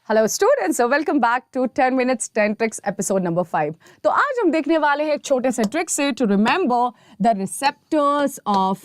Hello students, welcome back to 10 minutes 10 tricks episode number 5। तो आज हम देखने वाले हैं एक छोटे से ट्रिक से to remember the receptors of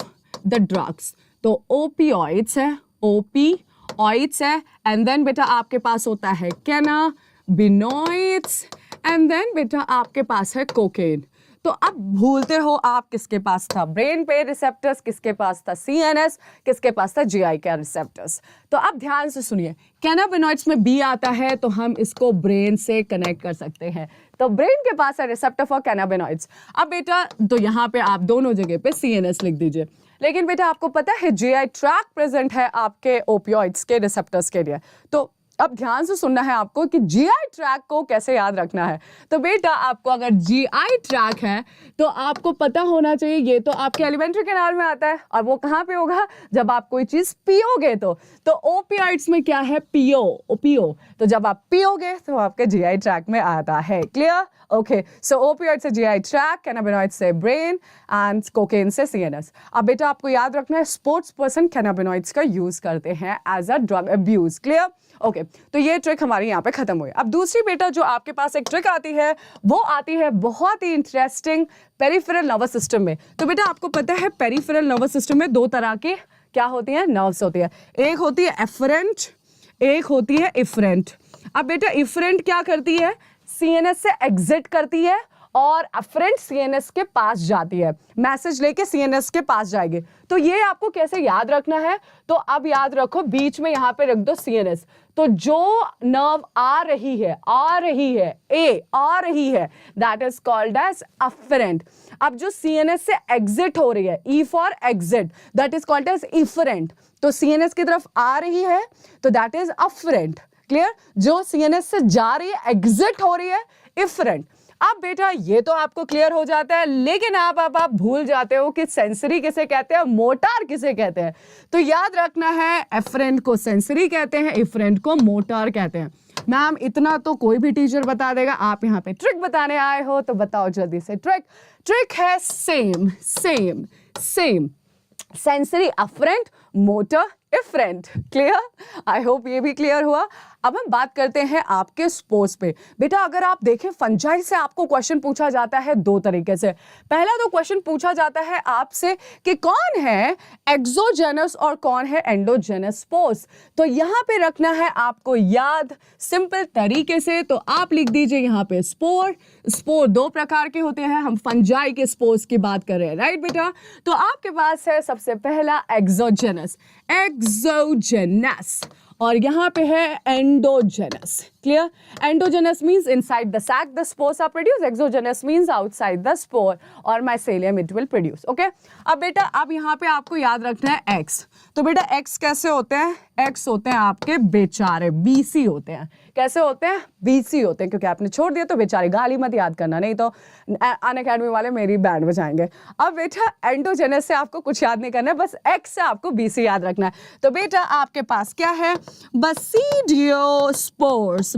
the drugs. तो ओपियोइड्स है, ओपियोइड्स है, एंड देन बेटा आपके पास होता है कैनाबिनॉइड्स, एंड देन बेटा आपके पास है कोकेन। तो अब भूलते हो आप किसके पास था ब्रेन पे रिसेप्टर्स, किसके पास था सीएनएस, किसके पास था जीआई का रिसेप्टर्स। तो अब ध्यान से सुनिए, कैनाबिनॉइड्स में बी आता है तो हम इसको ब्रेन से कनेक्ट कर सकते हैं। तो ब्रेन के पास है रिसेप्टर फॉर कैनाबिनॉइड्स। अब बेटा तो यहाँ पे आप दोनों जगह पे सीएनएस लिख दीजिए, लेकिन बेटा आपको पता है जीआई ट्रैक प्रेजेंट है आपके ओपियोइड्स के रिसेप्टर्स के लिए। तो अब ध्यान से सुनना है आपको कि जीआई ट्रैक को कैसे याद रखना है। तो बेटा आपको अगर जीआई ट्रैक है तो आपको पता होना चाहिए, ये तो आपके एलिमेंट्री कैनाल में आता है, और वो कहाँ पे होगा जब आप कोई चीज पियोगे। तो ओपियोइड्स में क्या है, पियो। तो जब आप पियोगे तो आपके जीआई ट्रैक में आता है। क्लियर? ओके, सो ओपियोइड से जीआई ट्रैक, कैनाबिनॉइड से ब्रेन, एंड कोकेन से सीएनएस। अब बेटा आपको याद रखना है स्पोर्ट्स पर्सन कैनाबिनॉइड्स का यूज करते हैं as a drug abuse. Clear? Okay, तो ये ट्रिक हमारी यहाँ पे खत्म हुई। अब दूसरी बेटा जो आपके पास एक ट्रिक आती है वो आती है बहुत ही इंटरेस्टिंग पेरिफेरल नर्वस सिस्टम में। तो बेटा आपको पता है पेरिफेरल नर्वस सिस्टम में दो तरह की क्या होती हैं, नर्व्स होती है। एक होती है एफरेंट, एक होती है इफरेंट। अब बेटा इफरेंट क्या करती है, सीएनएस से एग्जिट करती है और अफरेंट सीएनएस के पास जाती है, मैसेज लेके सीएनएस के पास जाएगी। तो ये आपको कैसे याद रखना है, तो अब याद रखो बीच में यहां पे रख दो सीएनएस। तो जो नर्व आ रही है that is called as afferent. अब जो सीएनएस से एग्जिट हो रही है, E for exit, that is called as efferent. तो सीएनएस की तरफ आ रही है तो दैट इज अफरेंट। क्लियर? जो सीएनएस से जा रही है, एग्जिट हो रही है, इफरेंट। अब बेटा ये तो आपको क्लियर हो जाता है, लेकिन आप भूल जाते हो कि सेंसरी किसे कहते हैं, मोटार किसे कहते हैं। तो याद रखना है एफरेंट को सेंसरी कहते हैं, इफरेंट को मोटार कहते हैं। मैम इतना तो कोई भी टीचर बता देगा, आप यहाँ पे ट्रिक बताने आए हो तो बताओ जल्दी से। ट्रिक है same sensory afferent, motor efferent. Clear? I hope ये भी क्लियर हुआ। अब हम बात करते हैं आपके स्पोर्ट्स पे। बेटा अगर आप देखें फंजाई से आपको क्वेश्चन पूछा जाता है दो तरीके से। पहला तो क्वेश्चन पूछा जाता है आपसे कि कौन है एक्सोजेनस और कौन है एंडोजेनस स्पोर्स। तो यहां पे रखना है आपको याद सिंपल तरीके से। तो आप लिख दीजिए यहां पे स्पोर दो प्रकार के होते हैं, हम फंजाई के स्पोर्स की बात कर रहे हैं, राइट बेटा? तो आपके पास है सबसे पहला एक्सोजेनस, और यहाँ पे है endogenous. Clear? Endogenous means inside the sac the spores are produce, exogenous means outside the spore और mycelium it will produce. Okay, अब बेटा अब यहाँ पे आपको याद रखना है एक्स। तो बेटा एक्स कैसे होते हैं, एक्स होते हैं आपके बेचारे, बीसी होते हैं। कैसे होते हैं? बीसी होते हैं, क्योंकि आपने छोड़ दिया तो बेचारे, गाली मत याद करना नहीं तो अनअकैडमी वाले मेरी बैंड बजाएंगे। अब बेटा एंडोजेनस से आपको कुछ याद नहीं करना है, बस एक्स से आपको बीसी याद रखना है। तो बेटा आपके पास क्या है, बसीडियोस्पोर्स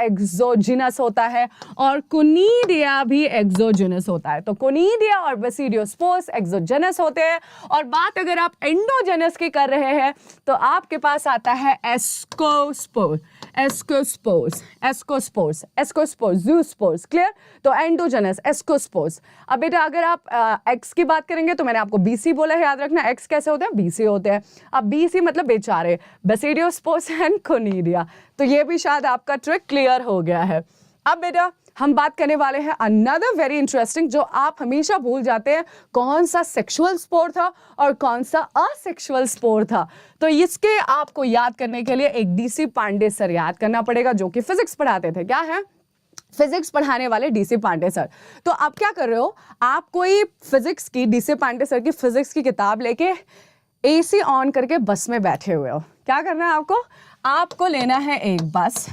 एक्सोजिनस होता है और कोनिडिया भी एक्सोजिनस होता है। तो कोनिडिया और बसीडियोस्पोर्स एक्सोजिनस होते हैं। और बात अगर आप एंडोजेनस की कर रहे हैं तो आपके पास आता है ज़ूस्पोर्स। क्लियर? तो एंडोजेनस एस्कोस्पोर्स। अब बेटा अगर आप एक्स की बात करेंगे तो मैंने आपको बीसी बोला है, याद रखना एक्स कैसे होते हैं, बीसी होते हैं। अब बीसी मतलब बेचारे, बेसिडियोस्पोर्स एंड कोनिडिया। तो ये भी शायद आपका ट्रिक क्लियर हो गया है। अब बेटा हम बात करने वाले हैं अनदर वेरी इंटरेस्टिंग, जो आप हमेशा भूल जाते हैं, कौन सा सेक्सुअल स्पोर था और कौन सा असेक्सुअल स्पोर था। तो इसके आपको याद करने के लिए एक डीसी पांडे सर याद करना पड़ेगा, जो कि फिजिक्स पढ़ाते थे। क्या है? फिजिक्स पढ़ाने वाले डीसी पांडे सर। तो आप क्या कर रहे हो, आप कोई फिजिक्स की, डीसी पांडे सर की फिजिक्स की किताब लेके एसी ऑन करके बस में बैठे हुए हो। क्या करना है आपको लेना है एक बस,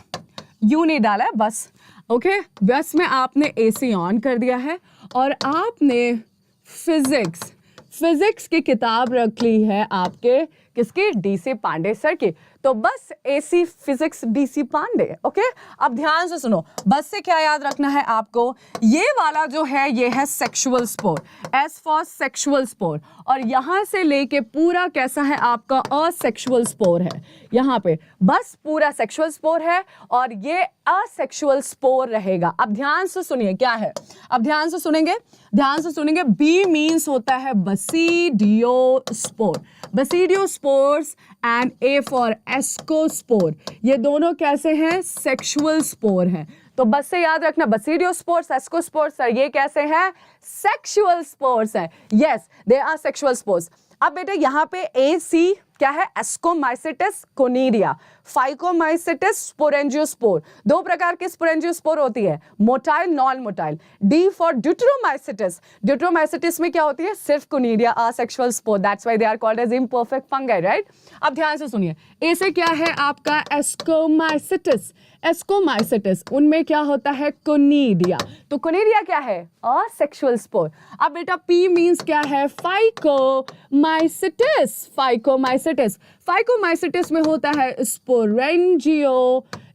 यू नहीं डाला है बस, ओके? बस में आपने एसी ऑन कर दिया है और आपने फिजिक्स की किताब रख ली है आपके, किसकी? डीसी पांडे सर की। तो बस AC physics DC Pandey. Okay, अब ध्यान से सुनो, बस से क्या याद रखना है आपको, ये वाला जो है ये है sexual spore, S for sexual spore, और यहां से लेके पूरा कैसा है आपका असेक्सुअल स्पोर है। यहाँ पे बस पूरा सेक्सुअल स्पोर है और ये असेक्सुअल स्पोर रहेगा। अब ध्यान से सुनिए क्या है, अब ध्यान से सुनेंगे, ध्यान से सुनेंगे। B मीन्स होता है बसीडियोस्पोर, बसीडियोस्पोर्स, एंड A फॉर एस्कोस्पोर, ये दोनों कैसे हैं, सेक्सुअल स्पोर हैं। तो बस से याद रखना, बसीडियोस्पोर्स, एस्कोस्पोर्स, ये कैसे हैं, सेक्सुअल स्पोर्स हैं। Yes, they are sexual spores. अब बेटा यहाँ पे AC क्या है, एस्कोमाइसिटिस कोनीरिया, फाइकोमाइसिटिस स्पोरेंजियोस्पोर। दो प्रकार के स्पोरेंजियोस्पोर होती है, motile, non motile. D for deuteromycetes, deuteromycetes में क्या होती है, सिर्फ conidia, asexual spore, that's why they are called as imperfect fungi, right. अब ध्यान से सुनिए, A से क्या है आपका एस्कोमाइसिटिस, एस्कोमाइसिटिस उनमें क्या होता है, कोनीडिया, तो कोनीडिया क्या है, असेक्सुअल स्पोर। अब बेटा P मींस क्या है, फाइकोमाइसिटिस, फाइकोमाइसिटिस, फाइकोमाइसिटिस में होता है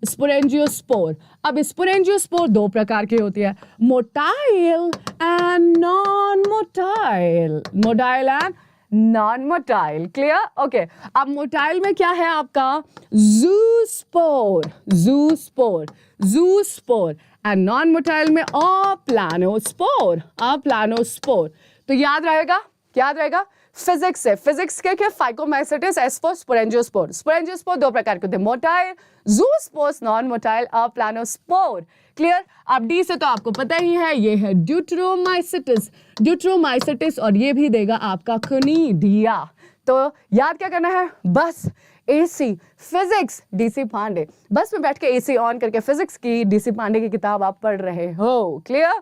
स्पोरेंजियोस्पोर। अब स्पोरेंजियोस्पोर दो प्रकार की होती है, motile and non motile, motile and non motile, clear. Okay, अब मोटाइल में क्या है आपका, zoospore, zoospore, zoospore, and non motile में अप्लानोस्पोर, अप्लानोस्पोर। तो याद रहेगा, याद रहेगा फिजिक्स से, फिजिक्स के क्या, phycomycetes, S for sporangiospore, sporangiospore दो प्रकार के होते हैं, motile, zoospores, non motile, aplanospore, clear. अब डी से तो आपको पता ही है, ये है ड्यूटेरोमाइसिटिस, ड्यूटेरोमाइसिटिस, और ये भी देगा आपका कोनीडिया। तो याद क्या करना है, बस AC फिजिक्स DC पांडे, बस में बैठ के AC ऑन करके फिजिक्स की DC पांडे की किताब आप पढ़ रहे हो, क्लियर।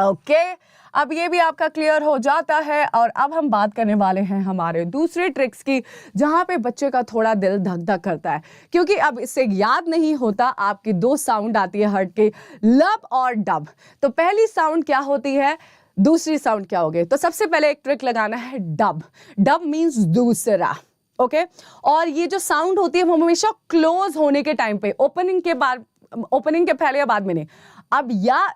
ओके, अब ये भी आपका क्लियर हो जाता है। और अब हम बात करने वाले हैं हमारे दूसरे ट्रिक्स की, जहाँ पे बच्चे का थोड़ा दिल धक धक करता है, क्योंकि अब इससे याद नहीं होता, आपकी दो साउंड आती है हट के, लब और डब। तो पहली साउंड क्या होती है, दूसरी साउंड क्या होगी। तो सबसे पहले एक ट्रिक लगाना है, डब, डब मीन्स दूसरा, ओके। और ये जो साउंड होती है वो हमेशा क्लोज होने के टाइम पे, ओपनिंग के बाद, ओपनिंग के पहले या बाद में नहीं। अब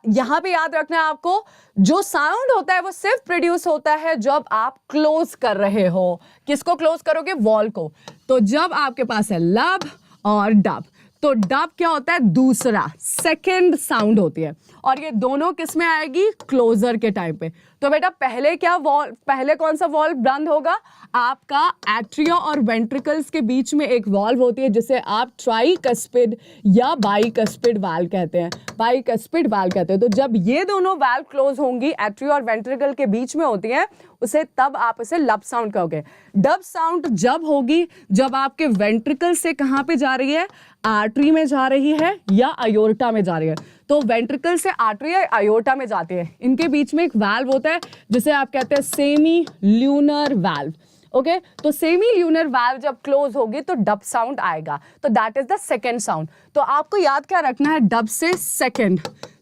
यहां पे याद रखना है आपको, जो साउंड होता है वो सिर्फ प्रोड्यूस होता है जब आप क्लोज कर रहे हो। किसको क्लोज करोगे, वॉल को। तो जब आपके पास है लब और डब, तो डब क्या होता है, दूसरा, सेकंड साउंड होती है, और ये दोनों किस में आएगी, क्लोजर के टाइम पे। तो बेटा पहले क्या वॉल, पहले कौन सा वॉल्व बंद होगा, आपका एट्रिया और वेंट्रिकल्स के बीच में एक वॉल्व होती है जिसे आप ट्राइकस्पिड या बाइकस्पिड वाल्व कहते हैं, बाइकस्पिड वाल्व कहते हैं। तो जब ये दोनों वाल्व क्लोज होंगी, एट्रिया और वेंट्रिकल के बीच में होती है, उसे तब आप इसे लब साउंड कहोगे। डब साउंड जब होगी जब आपके वेंट्रिकल से कहां पे जा रही है, आर्टरी में जा रही है या अयोर्टा में जा रही है। तो वेंट्रिकल से आर्टरी या अयोर्टा में जाती है, इनके बीच में एक वाल्व होता है जिसे आप कहते हैं सेमी ल्यूनर वाल्व, ओके। तो सेमी ल्यूनर वाल्व जब क्लोज होगी तो डब साउंड आएगा, तो that is the second sound. तो आपको याद क्या रखना है, डब से सेकंड,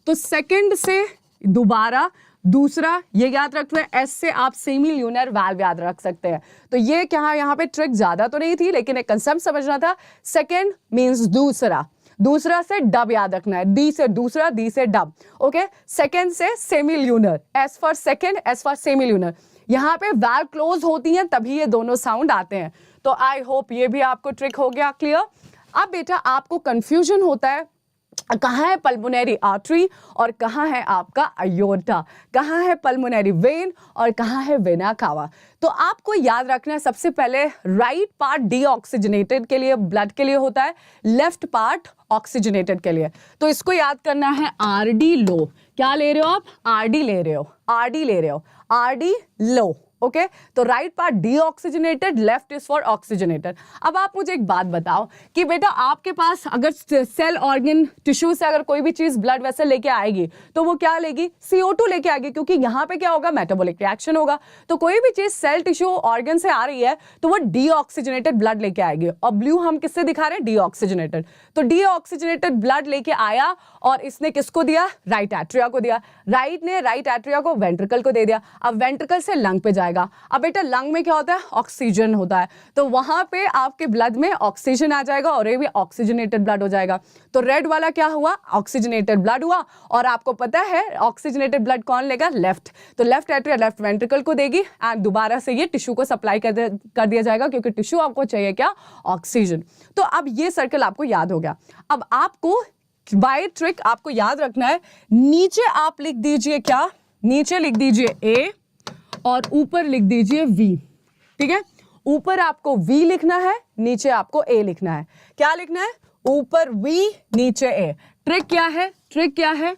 तो सेकंड से दोबारा दूसरा, ये याद रखना है। एस से आप सेमी ल्यूनर वाल्व याद रख सकते हैं। तो ये क्या, यहाँ पे ट्रिक ज्यादा तो नहीं थी, लेकिन एक कंसेप्ट समझना था। सेकंड मींस दूसरा, दूसरा से डब याद रखना है, डी से दूसरा, डी से डब, ओके। सेकंड से semi lunar, S for second, S for semi lunar. यहाँ पे वाल्व क्लोज होती हैं तभी ये दोनों साउंड आते हैं। तो आई होप ये भी आपको ट्रिक हो गया क्लियर। अब बेटा आपको कंफ्यूजन होता है, कहाँ है पल्मोनरी आर्टरी और कहाँ है आपका अयोर्टा, कहाँ है पल्मोनरी वेन और कहाँ है वेना कावा। तो आपको याद रखना है, सबसे पहले राइट पार्ट डीऑक्सीजनेटेड के लिए, ब्लड के लिए होता है, लेफ्ट पार्ट ऑक्सीजनेटेड के लिए। तो इसको याद करना है, आरडी लो, क्या ले रहे हो आप, आरडी ले रहे हो, आरडी ले रहे हो, आरडी लो, ओके। तो right part deoxygenated, left is for oxygenated. अब आप मुझे एक बात बताओ कि बेटा आपके पास अगर सेल ऑर्गन टिश्यू से अगर कोई भी चीज ब्लड वेसल लेके आएगी तो वो क्या लेगी, CO2 लेके आएगी, क्योंकि यहाँ पे क्या होगा, मेटाबॉलिक रिएक्शन होगा। तो कोई भी चीज सेल टिश्यू ऑर्गन से आ रही है तो वो डीऑक्सीजनेटेड ब्लड लेके आएगी, और ब्लू हम किससे दिखा रहे हैं, डीऑक्सीजनेटेड। तो डीऑक्सीजनेटेड ब्लड लेके आया और इसने किसको दिया, राइट एट्रिया को दिया, राइट ने राइट एट्रिया को वेंट्रिकल को दे दिया। अब वेंट्रिकल से लंग पे जाएगा। अब बेटा लंग में क्या होता है, ऑक्सीजन होता है, तो वहां पे आपके ब्लड में ऑक्सीजन आ जाएगा और ये भी ऑक्सीजनेटेड ब्लड हो जाएगा। तो रेड वाला क्या हुआ, ऑक्सीजनेटेड ब्लड हुआ। और आपको पता है ऑक्सीजनेटेड ब्लड कौन लेगा, लेफ्ट, तो लेफ्ट एट्रिया लेफ्ट वेंट्रिकल को देगी एंड दोबारा से ये टिश्यू को सप्लाई कर दिया जाएगा, क्योंकि टिश्यू आपको चाहिए क्या, ऑक्सीजन। तो अब ये सर्कल आपको याद हो गया। अब आपको बाय ट्रिक आपको याद रखना है, नीचे आप लिख दीजिए क्या, नीचे लिख दीजिए ए और ऊपर लिख दीजिए वी, ठीक है। ऊपर आपको वी लिखना है, नीचे आपको ए लिखना है। क्या लिखना है, ऊपर वी नीचे ए। ट्रिक क्या है, ट्रिक क्या है,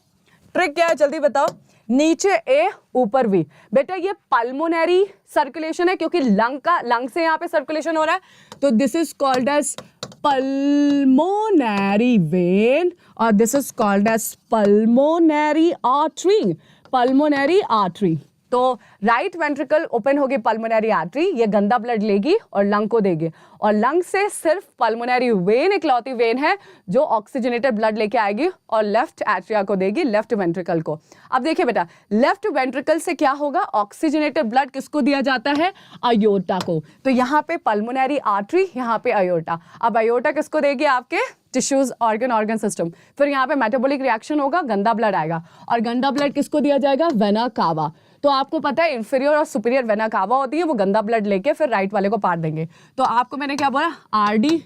ट्रिक क्या है, जल्दी बताओ। नीचे ए ऊपर वी। बेटा ये पल्मोनरी सर्कुलेशन है, क्योंकि लंग से यहाँ पे सर्कुलेशन हो रहा है, तो this is called as pulmonary vein और this is called as pulmonary artery, pulmonary artery। तो राइट वेंट्रिकल ओपन होगी पल्मोनरी आर्टरी, ये गंदा ब्लड लेगी और लंग को देगी, और लंग से सिर्फ पल्मोनरी वेन इकलौती वेन है जो ऑक्सीजनेटेड ब्लड लेके आएगी और लेफ्ट एट्रिया को देगी, लेफ्ट वेंट्रिकल को। अब देखिए बेटा लेफ्ट वेंट्रिकल से क्या होगा, ऑक्सीजनेटेड ब्लड किसको दिया जाता है, अयोर्टा को। तो यहाँ पे पल्मोनरी आर्टरी, यहाँ पे अयोर्टा। अब अयोर्टा किसको देगी, आपके टिश्यूज, ऑर्गन सिस्टम। फिर यहाँ पे मेटाबॉलिक रिएक्शन होगा, गंदा ब्लड आएगा, और गंदा ब्लड किसको दिया जाएगा, वेना कावा। तो आपको पता है इंफीरियर और सुपीरियर वेना कावा होती है, वो गंदा ब्लड लेके फिर राइट वाले को पार देंगे। तो आपको मैंने क्या बोला, आरडी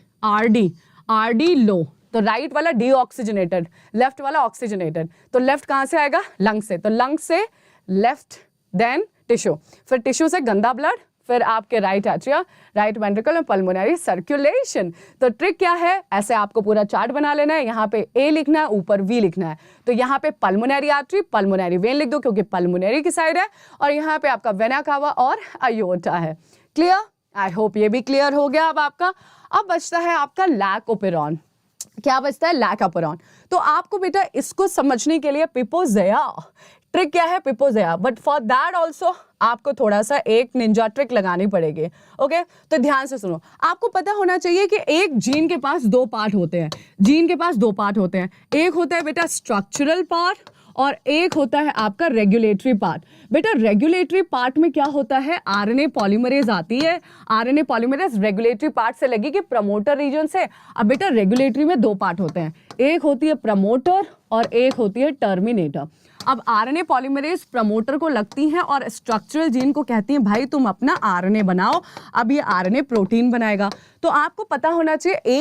लो, तो राइट वाला डीऑक्सीजनेटेड, लेफ्ट वाला ऑक्सीजनेटेड। तो लेफ्ट कहाँ से आएगा, लंग से, तो लंग से लेफ्ट, देन टिश्यू, फिर टिश्यू से गंदा ब्लड, फिर आपके राइट एट्रिया, राइट वेंट्रिकल और पल्मोनरी सर्कुलेशन। तो ट्रिक क्या है, ऐसे आपको पूरा चार्ट बना लेना है, यहाँ पे ए लिखना है, ऊपर वी लिखना है। तो यहाँ पे पल्मोनरी आर्टरी, पल्मोनरी वेन लिख दो क्योंकि पल्मोनरी की साइड है, और यहाँ पे आपका वेना कावा और अयोर्टा है। क्लियर, आई होप ये भी क्लियर हो गया अब आपका। अब बचता है आपका लैक ओपेरॉन। क्या बचता है, लैक ओपेरॉन। तो आपको बेटा इसको समझने के लिए पिपोजेया, ट्रिक क्या है, पिपोजेया, बट फॉर दैट ऑल्सो आपको थोड़ा सा एक निंजा ट्रिक लगानी पड़ेगी। ओके, तो ध्यान से सुनो। आपको पता होना चाहिए कि एक जीन के पास दो पार्ट होते हैं, जीन के पास दो पार्ट होते हैं। एक होता है बेटा स्ट्रक्चरल पार्ट और एक होता है आपका रेगुलेटरी पार्ट। बेटा रेगुलेटरी पार्ट में क्या होता है, आरएनए पॉलीमरेज आती है, आरएनए पॉलीमरेज रेगुलेटरी पार्ट से लगेगी प्रमोटर रीजन से। अब बेटा रेगुलेटरी में दो पार्ट होते हैं, एक होती है प्रमोटर और एक होती है टर्मिनेटर। अब आरएनए पॉलीमरेज प्रमोटर को लगती हैं और स्ट्रक्चरल जीन को कहती हैं भाई तुम अपना आरएनए बनाओ। अब ये आरएनए प्रोटीन बनाएगा। तो आपको पता होना चाहिए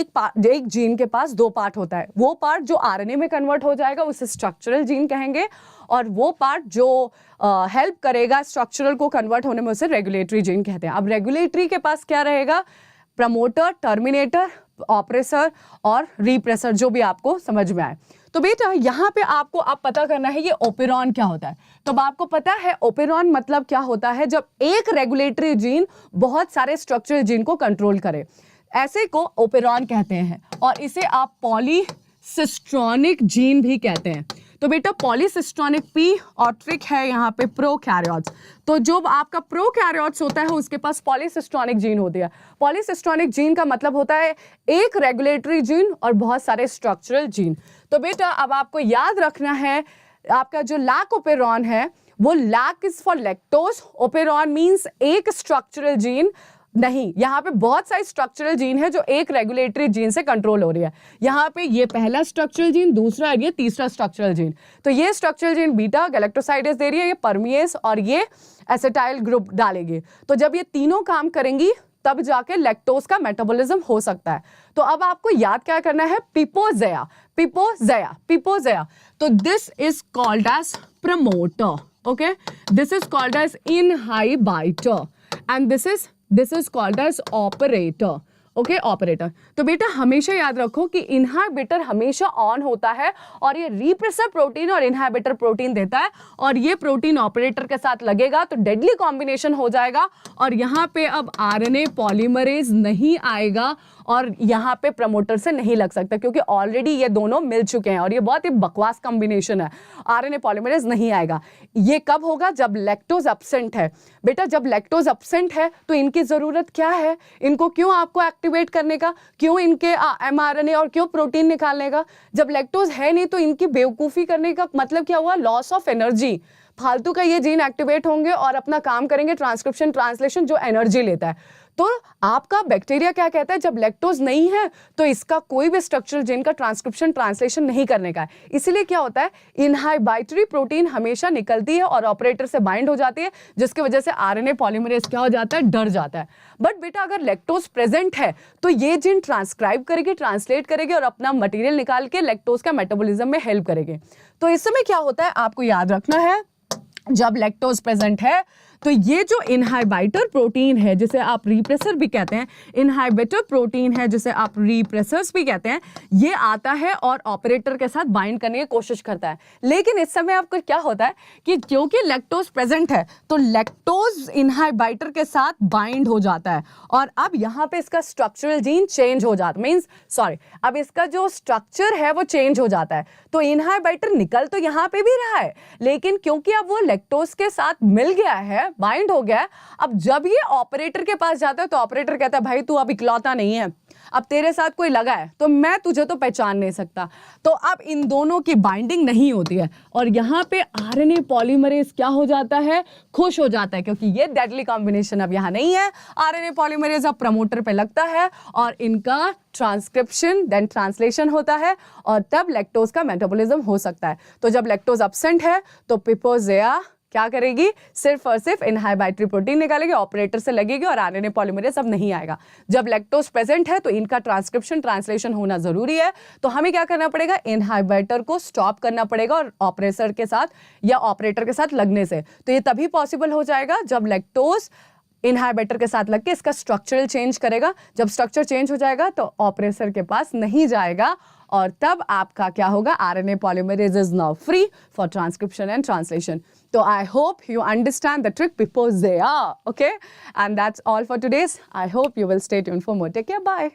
एक जीन के पास दो पार्ट होता है, वो पार्ट जो आरएनए में कन्वर्ट हो जाएगा उसे स्ट्रक्चरल जीन कहेंगे, और वो पार्ट जो हेल्प करेगा स्ट्रक्चरल को कन्वर्ट होने में उसे रेगुलेटरी जीन कहते हैं। अब रेगुलेटरी के पास क्या रहेगा, प्रमोटर, टर्मिनेटर, ऑपरेसर और रिप्रेसर, जो भी आपको समझ में आए। तो बेटा यहाँ पे आपको अब पता करना है ये ओपेरॉन क्या होता है। तो अब आपको पता है ओपेरॉन मतलब क्या होता है, जब एक रेगुलेटरी जीन बहुत सारे स्ट्रक्चरल जीन को कंट्रोल करे, ऐसे को ओपेरॉन कहते हैं, और इसे आप पॉलीसिस्ट्रॉनिक जीन भी कहते हैं। तो बेटा पॉलीसिस्ट्रॉनिक पी और ट्रिक है यहाँ पे प्रोकैरियोट्स। तो जो आपका प्रोकैरियोट्स होता है उसके पास पॉलीसिस्ट्रॉनिक जीन होती है। पॉलीसिस्ट्रॉनिक जीन का मतलब होता है एक रेगुलेटरी जीन और बहुत सारे स्ट्रक्चरल जीन। तो बेटा अब आपको याद रखना है आपका जो लैक ओपेरॉन है वो lac is for lactose, operon means एक स्ट्रक्चरल जीन नहीं, यहाँ पे बहुत सारी स्ट्रक्चरल जीन है जो एक रेगुलेटरी जीन से कंट्रोल हो रही है। यहाँ पे ये पहला स्ट्रक्चरल जीन, दूसरा और ये तीसरा स्ट्रक्चरल जीन। तो ये स्ट्रक्चरल जीन बीटा गैलेक्टोसाइडेज दे रही है, ये परमिएज और ये एसिटाइल ग्रुप डालेगी। तो जब ये तीनों काम करेंगी तब जाके लैक्टोज का मेटाबॉलिज्म हो सकता है। तो अब आपको याद क्या करना है, पिपोजेया, पिपोजेया, पिपोजेया। तो this is called as promoter, okay, this is called as inhibitor and this is called as operator, okay, operator. तो बेटा हमेशा याद रखो कि इनहाबिटर हमेशा ऑन होता है और ये रिप्रेसर प्रोटीन और इनहाबिटर प्रोटीन देता है, और ये प्रोटीन ऑपरेटर के साथ लगेगा तो डेडली कॉम्बिनेशन हो जाएगा, और यहाँ पे अब आरएनए पॉलीमरेज नहीं आएगा और यहाँ पे प्रमोटर से नहीं लग सकता क्योंकि ऑलरेडी ये दोनों मिल चुके हैं, और ये बहुत ही बकवास कॉम्बिनेशन है। आरएनए पॉलीमरेज नहीं आएगा। ये कब होगा, जब लैक्टोज एब्सेंट है। बेटा जब लैक्टोज एब्सेंट है तो इनकी जरूरत क्या है, इनको क्यों आपको एक्टिवेट करने का, क्यों इनके एमआरएनए और क्यों प्रोटीन निकालने का। जब लैक्टोज है नहीं तो इनकी बेवकूफ़ी करने का मतलब क्या हुआ, लॉस ऑफ एनर्जी, फालतू का ये जीन एक्टिवेट होंगे और अपना काम करेंगे ट्रांसक्रिप्शन ट्रांसलेशन जो एनर्जी लेता है। तो आपका बैक्टीरिया क्या कहता है, जब लैक्टोज नहीं है तो इसका कोई भी स्ट्रक्चरल जीन का ट्रांसक्रिप्शन ट्रांसलेशन नहीं करने का है। इसलिए क्या होता है, इनहाइबिटरी प्रोटीन हमेशा निकलती है और ऑपरेटर से बाइंड हो जाती है, जिसकी वजह से आरएनए पॉलीमरेज क्या हो जाता है, डर जाता है। बट बेटा अगर लैक्टोज प्रेजेंट है तो ये जीन ट्रांसक्राइब करेगी, ट्रांसलेट करेगी और अपना मटेरियल निकाल के लैक्टोज का मेटाबॉलिज्म में हेल्प करेगी। तो इस समय क्या होता है, आपको याद रखना है, जब लैक्टोज प्रेजेंट है तो ये जो इनहाइबिटर प्रोटीन है जिसे आप रिप्रेसर भी कहते हैं, इनहाइबिटर प्रोटीन है जिसे आप रिप्रेसर्स भी कहते हैं, ये आता है और ऑपरेटर के साथ बाइंड करने की कोशिश करता है। लेकिन इस समय आपको क्या होता है कि क्योंकि लैक्टोज प्रेजेंट है तो लैक्टोज इनहाइबिटर के साथ बाइंड हो जाता है और अब यहाँ पे इसका स्ट्रक्चरल जीन चेंज हो जाता है, अब इसका जो स्ट्रक्चर है वो चेंज हो जाता है। तो इनहाइबिटर निकल तो यहाँ पे भी रहा है, लेकिन क्योंकि अब वो लैक्टोज के साथ मिल गया है, बाइंड हो गया है, अब जब ये ऑपरेटर के पास जाता है तो ऑपरेटर कहता है भाई तू अब इकलौता नहीं है, अब तेरे साथ कोई लगा है तो मैं तुझे तो पहचान नहीं सकता। तो अब इन दोनों की बाइंडिंग नहीं होती है और यहाँ पे आरएनए पॉलीमरेज क्या हो जाता है, खुश हो जाता है, क्योंकि ये डेडली कॉम्बिनेशन अब यहाँ नहीं है। आरएनए पॉलीमरेज अब प्रमोटर पे लगता है और इनका ट्रांसक्रिप्शन देन ट्रांसलेशन होता है और तब लैक्टोज का मेटाबॉलिज्म हो सकता है। तो जब लैक्टोज एब्सेंट है तो पिपोजेआ क्या करेगी, सिर्फ और सिर्फ इनहाइबिटरी प्रोटीन निकालेगी, ऑपरेटर से लगेगी और आरएनए पॉलीमरेज अब नहीं आएगा। जब लैक्टोज प्रेजेंट है तो इनका ट्रांसक्रिप्शन ट्रांसलेशन होना जरूरी है, तो हमें क्या करना पड़ेगा, इनहाइबिटर को स्टॉप करना पड़ेगा और ऑपरेटर के साथ या ऑपरेटर के साथ लगने से। तो ये तभी पॉसिबल हो जाएगा जब लैक्टोज इनहाइबिटर के साथ लग के इसका स्ट्रक्चरल चेंज करेगा। जब स्ट्रक्चर चेंज हो जाएगा तो ऑपरेटर के पास नहीं जाएगा और तब आपका क्या होगा, RNA polymerase is now free for transcription and translation. So I hope you understand the trick because they are, okay? And that's all for today's. I hope you will stay tuned for more. Take care. Bye.